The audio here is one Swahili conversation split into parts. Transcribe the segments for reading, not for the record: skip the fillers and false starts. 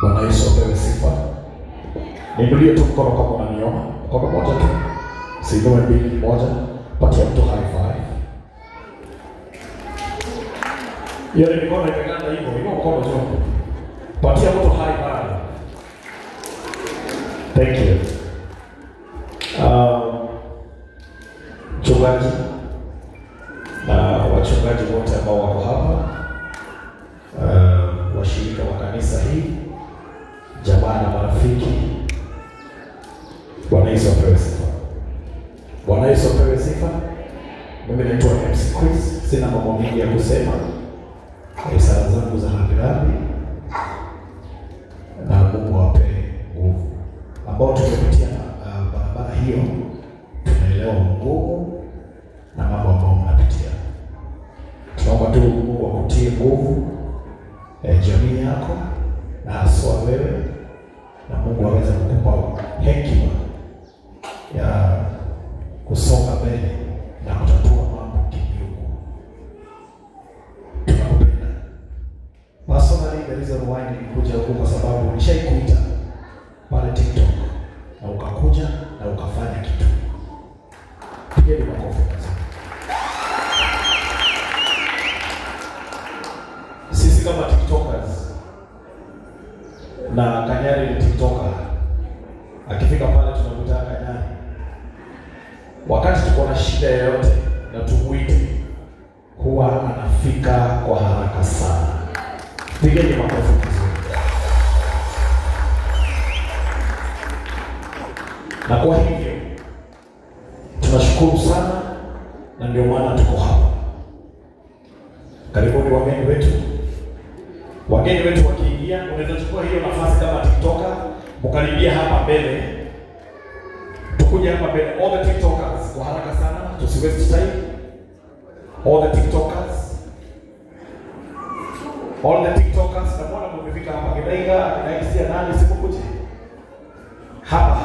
Bwana Yesu apewe sifa. Niinulie tu mkono kama unaniona. Mkono moja tu. Siinue mbili, moja. Patia mtu high five. Yale mikono imeganda hivyo, inua mkono juu. Patia mtu high five. Thank you. Mchungaji na wachungaji wote ambao wako hapa, washirika wa kanisa hii, jamaa na marafiki, Bwana Yesu apewe sifa. Bwana Yesu apewe sifa. Mimi naitwa MC Chris, sina mambo mengi ya kusema. Risala zangu za rambirambi na Mungu awape nguvu. Ambao tumepitia barabara hiyo, tunaelewa nguvu na mambo ambayo mnapitia. Tunaomba tu Mungu akutie nguvu jamii yako na haswa wewe, na Mungu aweze kukupa hekima ya kusonga mbele na kutatua mambo kivyuku. Tunakupenda. Personally, the reason why nilikuja huku kwa sababu nishaikuita pale TikTok na ukakuja na ukafanya kitu. Pigeni makofi kwanza. Sisi kama TikTokers, na Kanyari ni TikToker, akifika pale tunakutana Kanyari. Wakati tuko na shida yoyote na tumuite, huwa anafika kwa haraka sana. Pigeni makofi kwanza. Na kwa hivyo tunashukuru sana, na ndio maana tuko hapa. Karibuni wageni wetu. Wageni wetu wakiingia, unaweza chukua hiyo nafasi kama TikToker, mkaribia hapa mbele. Tukuje hapa mbele. All the TikTokers kwa haraka sana, tusiwaste time. All the TikTokers. All the TikTokers, na mbona mmefika hapa Kidaika, naisia nani sikukuje? Hapa.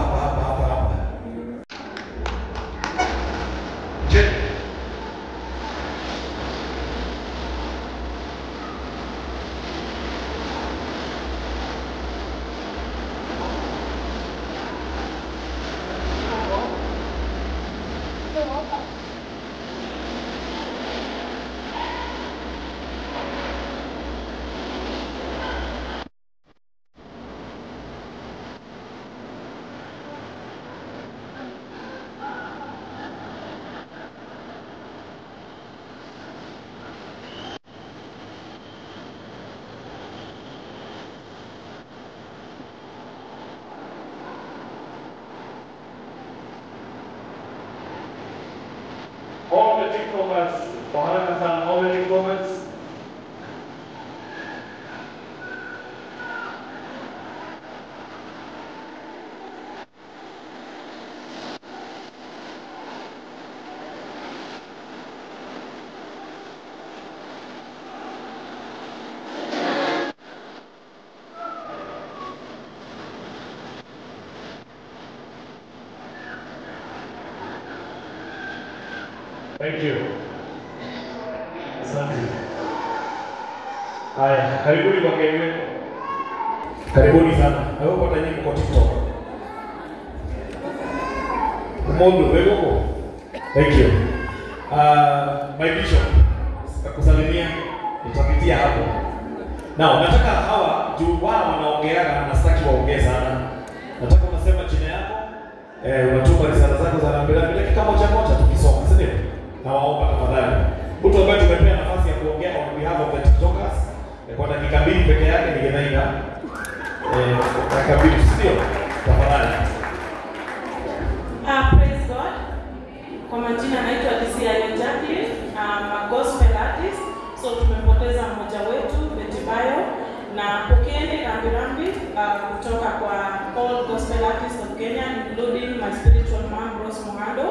All the TikTokers, kwa haraka sana, all the TikTokers. Thank you. Asante. Haya, karibuni wageni wetu. Karibuni sana. Na wewe pata nyinyi kwa TikTok. Mungu wewe. Thank you. My bishop, sitakusalimia, nitapitia hapo. Now, nataka hawa juu wao wanaongea na nastaki waongee sana. Nataka unasema jina yako, unatupa risala zako za rambirambi dakika moja tukisoma, si ndio? Na waomba tafadhali. Mtu ambaye tumepea nafasi ya kuongea on behalf of the TikTokers, kwa dakika 2 peke yake ningenaida. Dakika 2 sio? Tafadhali. Praise God. Kwa majina naitwa DCI Jacqueline, I'm a gospel artist. So tumepoteza mmoja wetu, Betty Bayo, na pokeeni rambirambi kutoka kwa all gospel artists of Kenya, including my spiritual mom Rose Mohando,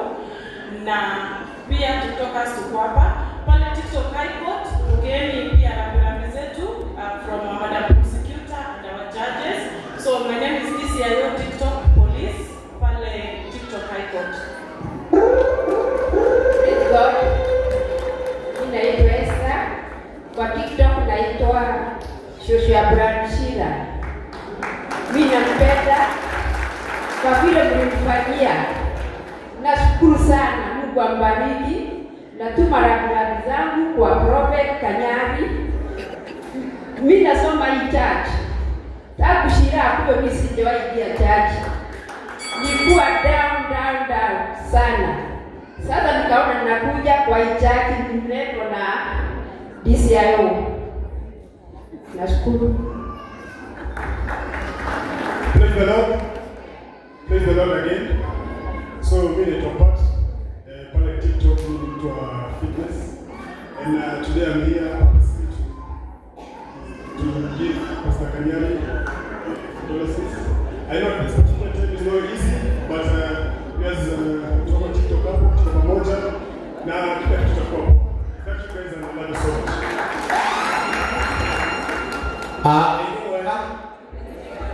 na pia TikTokers tuko hapa. Pale TikTok High Court, pokeeni pia rambirambi zetu from Madam Prosecutor and our judges. So my name is DCIO TikTok Police, pale TikTok High Court. Praise God. Ninaitwa Esther. Kwa TikTok naitwa Shoshu ya Brand Shira. Mimi nampenda kwa vile mlinifanyia. Nashukuru sana, Mungu ambariki. Natuma rambirambi zangu kwa Prophet Kanyari. Mimi nasoma hii church. Tangu shira hapo mimi sijawahi ingia church. Nilikuwa down sana. Sasa nikaona ninakuja kwa hii church nimeletwa na DCIO. Nashukuru. Praise the Lord. Praise the Lord again. So we need to part pale TikTok to fitness, and today I'm here to give Pastor Kanyari condolences. I know this particular time is not easy, but yes, tuko TikTok hapo, tuko pamoja na kila kitu tutakuwa. Thank you guys and I love you so much.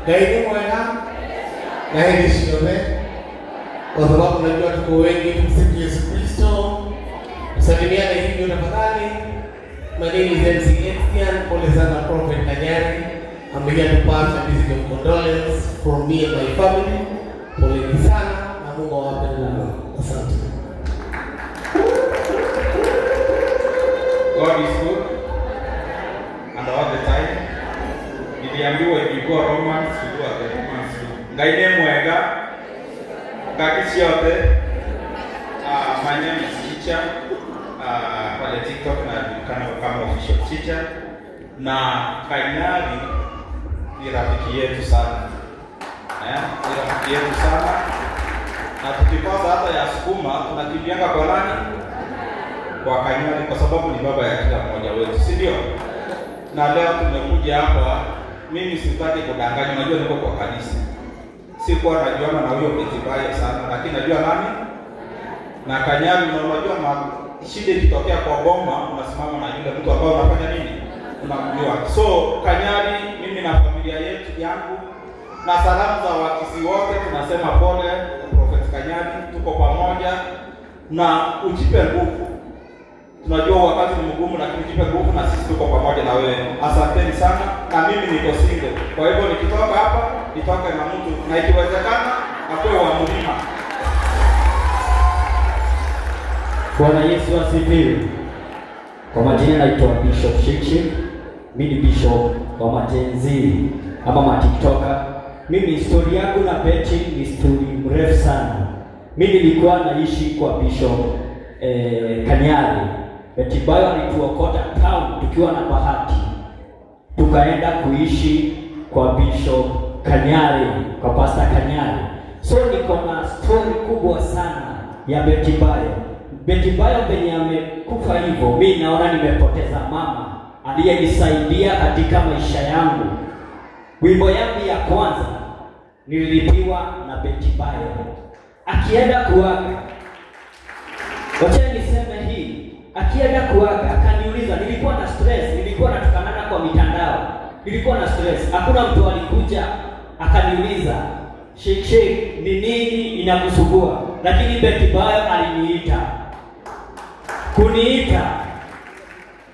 Daini mwena na hili shiome kwa sababu najua tuko wengi tumsifu Yesu Kristo. Salimiana hivyo tafadhali. My name is MC Etienne, pole sana Prophet Kanyari. I'm here to pass a visit of condolence from me and my family. Poleni sana na Mungu awape nguvu. Asante. God is good and all the time. Niliambiwa if you go Romans, you do what the Romans do. Ngaine mwega, ngakisi yote. My name is Teacher. Pale TikTok na kama official teacher. Na Kanyari ni rafiki yetu sana. Ni rafiki yetu sana. Na tukipata hata ya sukuma, tunakimbianga kwa nani? Kwa Kanyari kwa sababu ni baba ya kila mmoja wetu, si ndio? Na leo tumekuja hapa, mimi sitaki kudanganya, unajua niko kwa kanisa. Sikuwa najuana na huyo Betibaya sana, lakini najua nani? Na Kanyari, na unajua shida ikitokea kwa bomba, unasimama na yule mtu ambao unafanya nini? Unamjua. So Kanyari, mimi na familia yetu yangu na salamu za wakisi wote tunasema pole Prophet Kanyari, tuko pamoja na ujipe nguvu. Tunajua wakati ni mgumu lakini jipe nguvu na sisi tuko pamoja na wewe. Asanteni sana na mimi niko single. Kwa hivyo nikitoka hapa, nitoke na mtu na ikiwezekana akue wa mlima. Bwana Yesu asifiwe. Kwa majina naitwa Bishop Shishi. Mimi ni Bishop wa Majenzi ama TikToker. Mimi historia yangu na Betty ni story mrefu sana. Mimi nilikuwa naishi kwa Bishop Kanyari. Betibaya alituokota town tukiwa na bahati. Tukaenda kuishi kwa Bishop Kanyari, kwa Pastor Kanyari. So niko na story kubwa sana ya Betibaya. Betibaya penye amekufa hivyo, mimi naona nimepoteza mama aliyenisaidia katika maisha yangu. Wimbo yangu ya kwanza nililipiwa na Betibaya. Akienda kuaga, wacha niseme hii, akienda kuaga akaniuliza, nilikuwa na stress, nilikuwa natukanana kwa mitandao. Nilikuwa na stress. Hakuna mtu alikuja akaniuliza, "Sheikh, ni nini inakusumbua?" Lakini Betibaya aliniita. Kuniita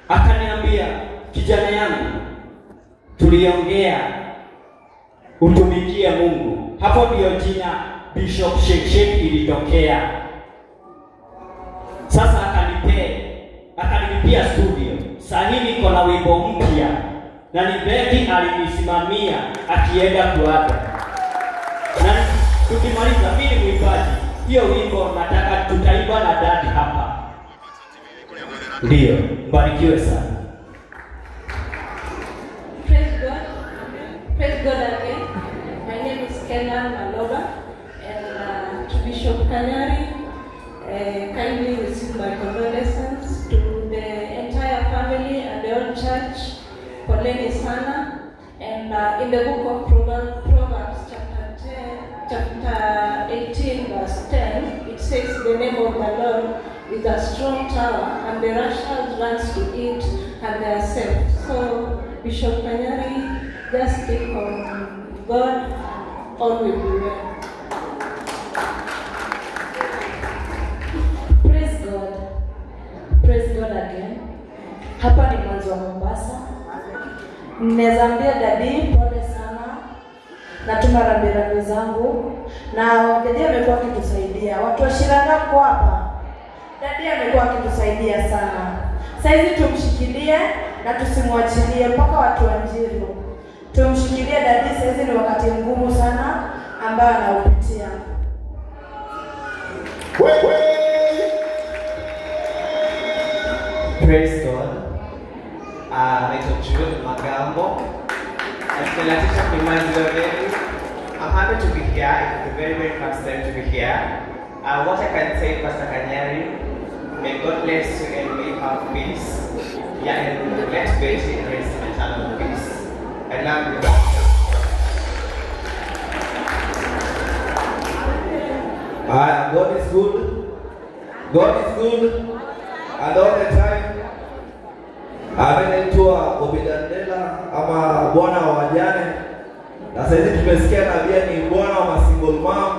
akaniambia, "Kijana yangu, tuliongea utumikie Mungu." Hapo ndio jina Bishop Sheikh ilitokea. Sasa akanilipia studio. Sasa hivi niko na wimbo mpya na ni Betty alinisimamia akienda kuaga. Na tukimaliza mimi mwimbaji, hiyo wimbo nataka tutaimba na dadi hapa. Ndio, mbarikiwe sana. Praise God. Praise God again. My name is Kenan Maloba, and to Bishop Kanyari, kindly receive my condolences. To the entire family and the whole church, poleni sana. And in the book of Proverbs chapter 18 verse 10, it says, "The name of the Lord is a strong tower, and the righteous runs to it, and they are safe." So, Bishop Kanyari, just take on God, all will be well. Praise God. Praise God again. Hapa ni mwanzo wa Mombasa. Ninaweza ambia dadi pole sana natuma rambirambi zangu, na dadi amekuwa akitusaidia. Watu wa Shiranga mko hapa, dadi amekuwa akitusaidia sana. Saizi tumshikilie na tusimwachilie mpaka watu wa Njiru. Tumshikilie dadi, saizi ni wakati mgumu sana ambao anaupitia. Praise God. Naitwa Jude Magambo. Nilatisha Kimanzi Lodeni. I'm happy to be here. It's a very, very first time to be here. What I can say, Pastor Kanyari, may God bless you and may you have peace. Yeah, and let Betty rest in eternal peace. I love you. God is good. God is good. And all the time. Amenitwa Obidandela ama bwana wa wajane. Na sasa hivi tumesikia nabii ni bwana wa single mom.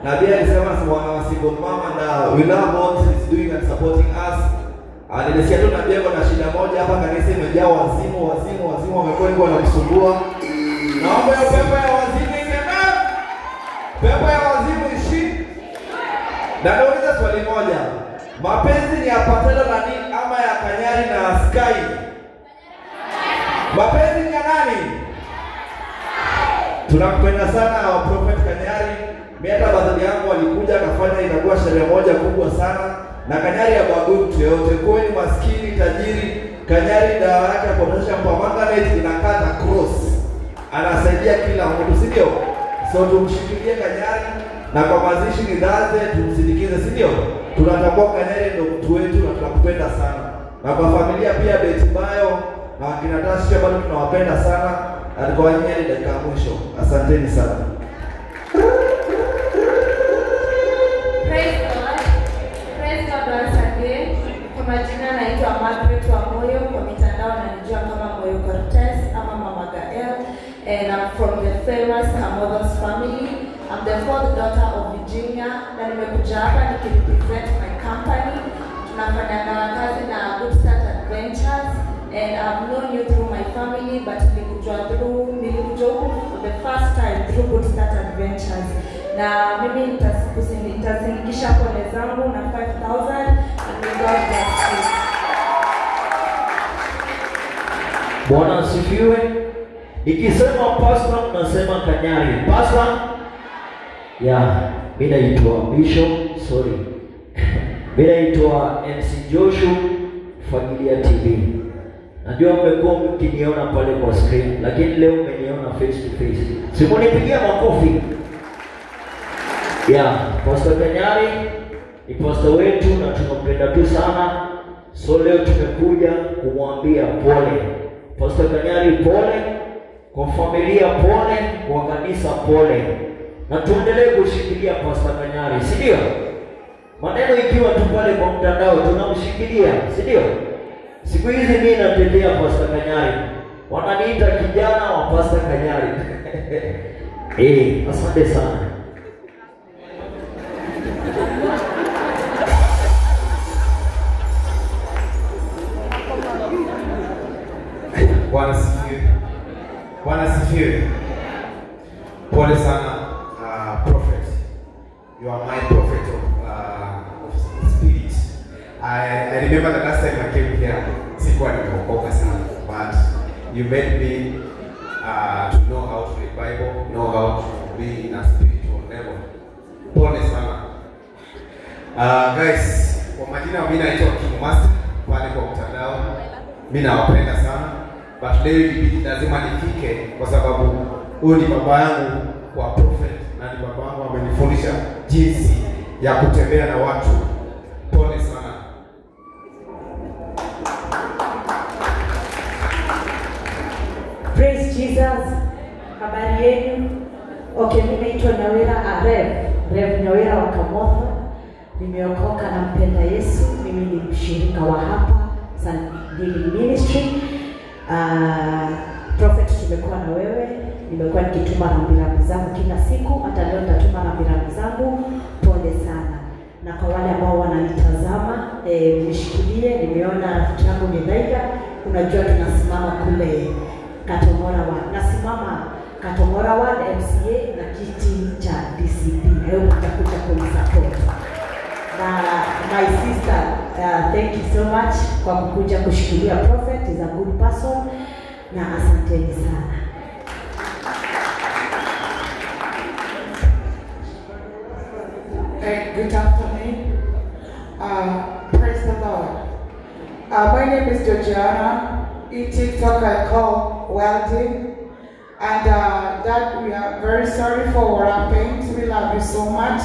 Nabii alisema si bwana wa single mom, and we love what he's doing and supporting us. Nilisikia tu nabii kuna shida moja hapa, kanisa imejaa wazimu wamekuwa wengi wanamsumbua. Naomba hiyo pepo ya wazimu ikeme. Pepo ya wazimu ishi. Na nauliza swali moja. Mapenzi ni ya Patelo na nini ama ya Kanyari na Sky? Mapenzi ni ya nani? Tunakupenda sana wa Prophet Kanyari. Mimi hata baadhi yangu walikuja akafanya inakuwa sherehe moja kubwa sana. Na Kanyari ya bagui mtu yote, kwa ni maskini tajiri, Kanyari dawa yake ya potosha permanganate inakata cross. Anasaidia kila mtu, si ndio? So tumshikilie Kanyari na kwa mazishi ni daze tumsindikize, si ndio? Tunatambua Kanyari ndio mtu wetu na tunakupenda sana. Na kwa familia pia Betty Bayo na kina Tasha bado tunawapenda sana. Alikuwa nyinyi hadi dakika mwisho. Asanteni sana. Praise God. Praise God once again. Kwa majina naitwa Margaret wa Moyo, kwa mitandao nanijua kama Moyo Cortez ama Mama Gael, and I'm from the famous Kamotho's family. I'm the fourth daughter of Virginia, na nimekuja hapa nikirepresent my company. Tunafanya kazi na Good Start Adventures, and I've known you through my family, but nilikuja for the first time through Good Start Adventures. Na mimi nitasingisha pole zangu na 5,000, and may God bless you. Bwana asifiwe. Ikisema pastor nasema Kanyari. Pastor? Mimi naitwa Bishop, mimi naitwa MC Joshua Familia TV. Najua mmekuwa mkiniona pale kwa screen, lakini leo mmeniona face to face. Simunipigia makofi. Pastor Kanyari ni pastor wetu na tunampenda tu sana. So leo tumekuja kumwambia pole. Pastor Kanyari pole, kwa familia pole, kwa kanisa pole. Na tuendelee kushikilia Pastor Kanyari, si ndio? Maneno ikiwa tu pale kwa mtandao tunamshikilia, si ndio? Siku hizi mimi natetea Pastor Kanyari. Wananiita kijana wa Pastor Kanyari. Asante sana. Bwana sifiwe. Pole sana prophet. You are my prophet of spirit. I remember the last time I came here, sikuwa nimeokoka sana, but you made me to know how to read Bible, know how to be in a spiritual level. Pole sana. Guys, kwa majina mimi naitwa King Master pale kwa mtandao. Mimi nawapenda sana. But leo ilibidi lazima nifike kwa sababu huyu ni baba yangu kwa prophet na ni baba yangu amenifundisha jinsi ya kutembea na watu. Pole sana. Praise Jesus. Habari yenu? Okay, mimi naitwa Nyawira Rev Nyawira wa Kamotho. Nimeokoka na mpenda Yesu. Mimi ni mshirika wa hapa Sunday Ministry. Prophet, tumekuwa na wewe. Nimekuwa nikituma rambirambi zangu kila siku, hata leo nitatuma rambirambi zangu. Pole sana. Na kwa wale ambao wananitazama, nishikilie. Nimeona rafiki yangu Nidaiga, unajua tunasimama kule Katomora nasimama Katongora Ward MCA na kiti cha DCP. Leo mtakuja kunisupport. Na my sister, thank you so much kwa kukuja kushikilia Prophet, is a good person, na asanteni sana. Good afternoon. Praise the Lord. My name is Georgiana. In TikTok I call welding. And Dad, we are very sorry for what happened. We love you so much.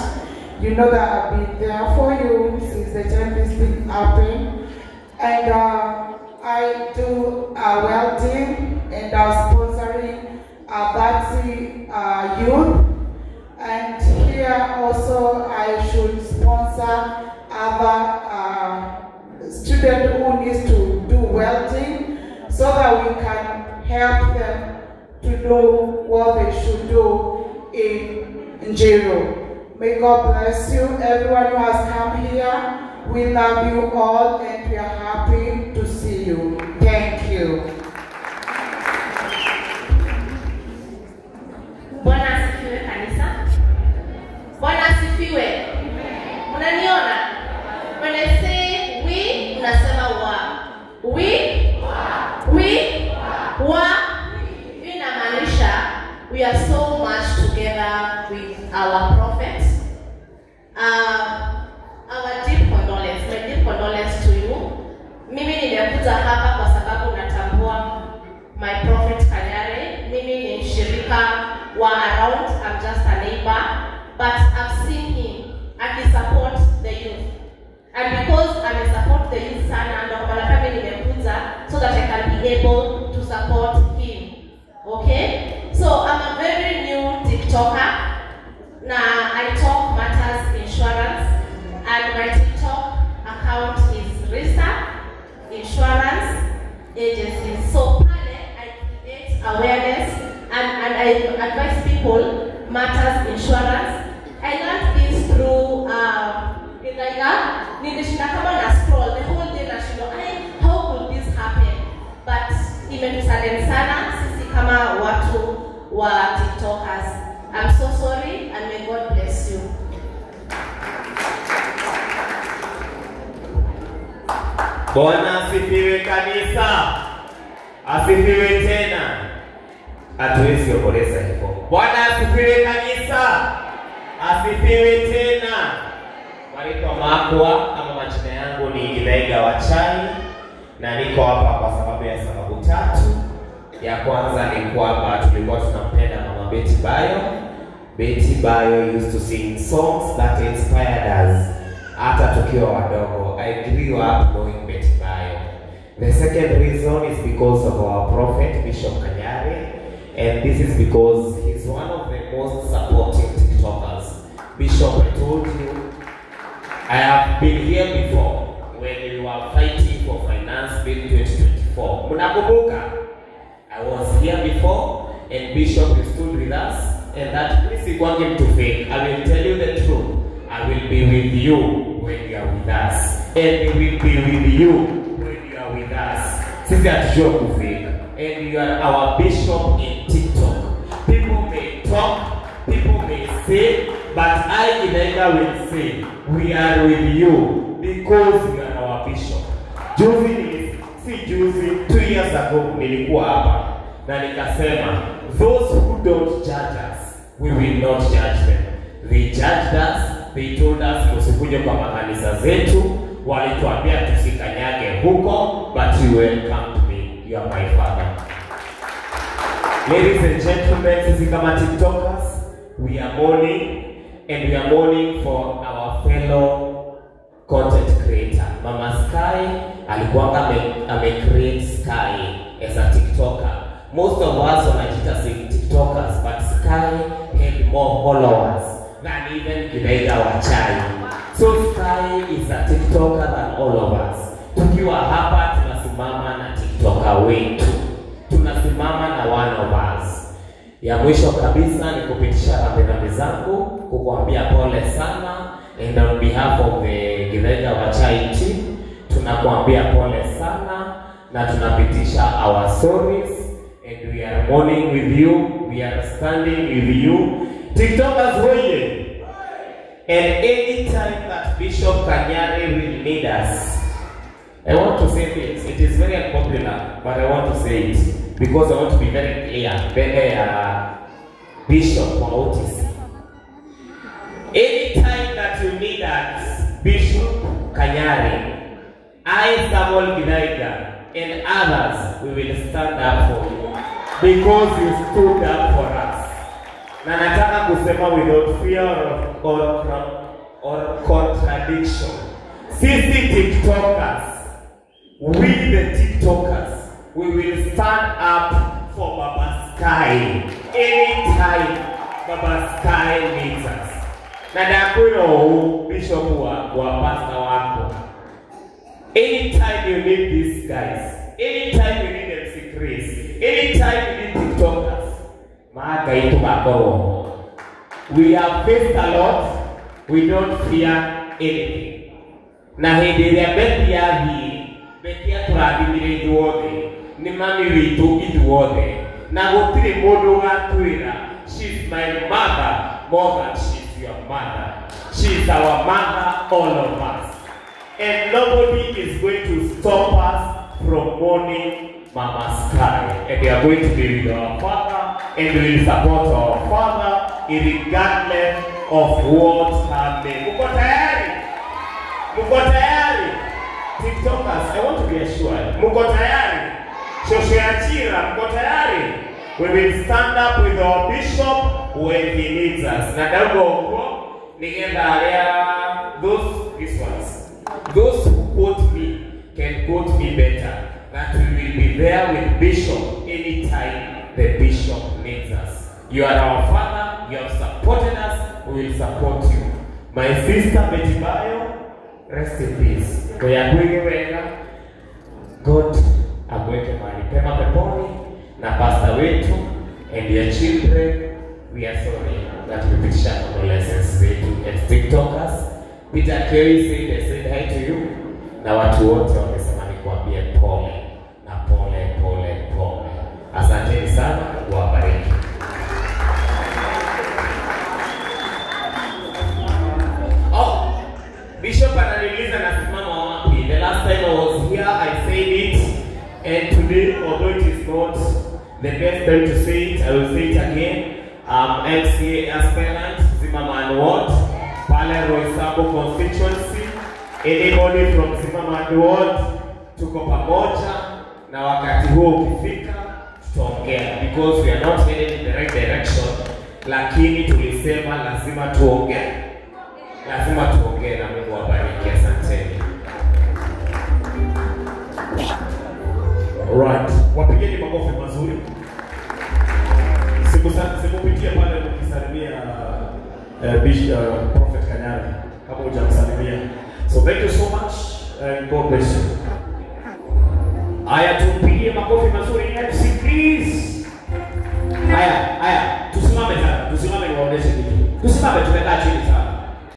You know that I've been there for you since the time this thing happened. And I do welding and sponsoring Batsi youth. And here also I should sponsor other students who need to do welding so that we can help them to do what they should do in Njiro. May God bless you. Everyone who has come here, we love you all and we are happy to see you. Thank you. Bwana asifiwe kanisa. Bwana asifiwe. Unaniona? When I say we, unasema wa. We, wa. We are so much together with our prophet. Our deep condolence, my deep condolence to you. Mimi nimekuja hapa kwa sababu natambua my prophet Kanyari. Mimi ni mshirika wa around, I'm just a neighbor, but I've seen him akisupport the youth. And because I support the youth sana, ndo kwa maana mimi nimekuja so that I can be able to support him. Okay? So I'm a very new TikToker. Now I talk matters insurance, and my TikTok account is Risa Insurance Agency. So I create awareness and I advise people matters insurance. I learned this through nilishina kama na scroll the whole day na shindo, how could this happen? But imetusaidia sana sisi kama watu wa TikTokers. I'm so sorry and may God bless you. Bwana asifiwe kanisa. Asifiwe tena. Hatuwezi kuokoleza hivyo. Bwana asifiwe kanisa. Asifiwe tena. Naitwa Makwa, ama majina yangu ni Gilega Wachai, na niko hapa kwa sababu ya sababu tatu. Ya kwanza ni kwamba tulikuwa tunampenda Mama Betty Bayo. Betty Bayo used to sing songs that inspired us. Hata tukiwa wadogo, I grew up knowing Betty Bayo. The second reason is because of our prophet Bishop Kanyari, and this is because he's one of the most supportive TikTokers. Bishop, I told you, I have been here before when we were fighting for Finance Bill 2024. Munakumbuka? I was here before and Bishop stood with us, and that please want him to fake. I will tell you the truth. I will be with you when you are with us, and we will be with you when you are with us. Sisi hatujua kufake, and you are our bishop in TikTok. People may talk, people may say, but I will say, we are with you because you are our bishop. Juzi, 2 years ago, nilikuwa hapa na nikasema, those who don't judge us, we will not judge them. They judged us, they told us tusikuje kwa makanisa zetu, walituambia tusikanyage huko, but you welcomed me. You are my father. Ladies and gentlemen, sisi kama TikTokers, we are mourning, and we are mourning for our fellow content creator. Mama Sky alikuwa ame-create Sky as a TikToker. Most of us wanajita TikTokers, but Sky had more followers than even Gilega Wachai. So Sky is a TikToker than all of us. Tukiwa hapa tunasimama na TikToker wetu. Tunasimama na one of us. Ya mwisho kabisa ni kupitisha rambirambi zangu, kukuambia pole sana, and on behalf of the Gilega Wachai team, tunakuambia pole sana, na tunapitisha our sorries and we are mourning with you, we are standing with you. TikTokers hoye. And anytime that Bishop Kanyari will need us, I want to say this. It is very unpopular, but I want to say it because I want to be very clear. Bishop Otis. Anytime that you need us, Bishop Kanyari, I, Samuel Gidaiga, and others, we will stand up for you because you stood up for us. Na nataka kusema without fear or contradiction. Sisi TikTokers, we the TikTokers, we will stand up for Baba Sky anytime Baba Sky needs us. Na nakuyo Bishop wa pastor wako. Anytime you need these guys, anytime you need MC Chris, anytime you need TikTokers, we have faced a lot, we don't fear anything. Na hindi ya beti ya hii, beti ya turadimire iduode, ni mami witu iduode. Na gutiri mundu gatwira, she's my mother more than she's your mother. She's our mother, all of us. And nobody is going to stop us from mourning Mama Sky. And we are going to be with our father, and we will support our father regardless of what happens. Muko tayari? Muko tayari? TikTokers, I want to be assured. Muko tayari? Shoshe Achira, muko tayari? We will stand up with our bishop when he needs us. Na dago nienda area these ones. Those who quote me can quote me better. That we will be there with Bishop anytime the Bishop needs us. You are our father, you have supported us, we will support you. My sister Betty Bayo, rest in peace. We are going wega. God amweke mahali pema peponi na pastor wetu and your children. We are sorry that tumepitisha adolescents zetu and TikTokers. Peter Kerry said, I said hi to you. Na watu wote wamesema nikuambie pole. Na pole, pole, pole. Asanteni sana, wabariki. Oh, Bishop ananiuliza nasimama wapi. The last time I was here, I said it. And today, although it is not the best time to say it, I will say it again. MCA aspirant, Zimmerman Ward, Pale Roysambu constituency. Anybody from Zimmerman Ward, tuko pamoja. Na wakati huo ukifika, tutaongea. Because we are not headed in the right direction. Lakini tulisema lazima tuongee. Lazima tuongee na Mungu awabariki. Asanteni. Alright, wapigeni makofi mazuri. Sikupitia pale ukisalimia Prophet Kanyari kama hujamsalimia. So thank you so much and God bless you. Aya, tupigie makofi mazuri MC please. Aya, tusimame sana. Tusimame niwaoneshe kitu. Tusimame tumekaa chini sana.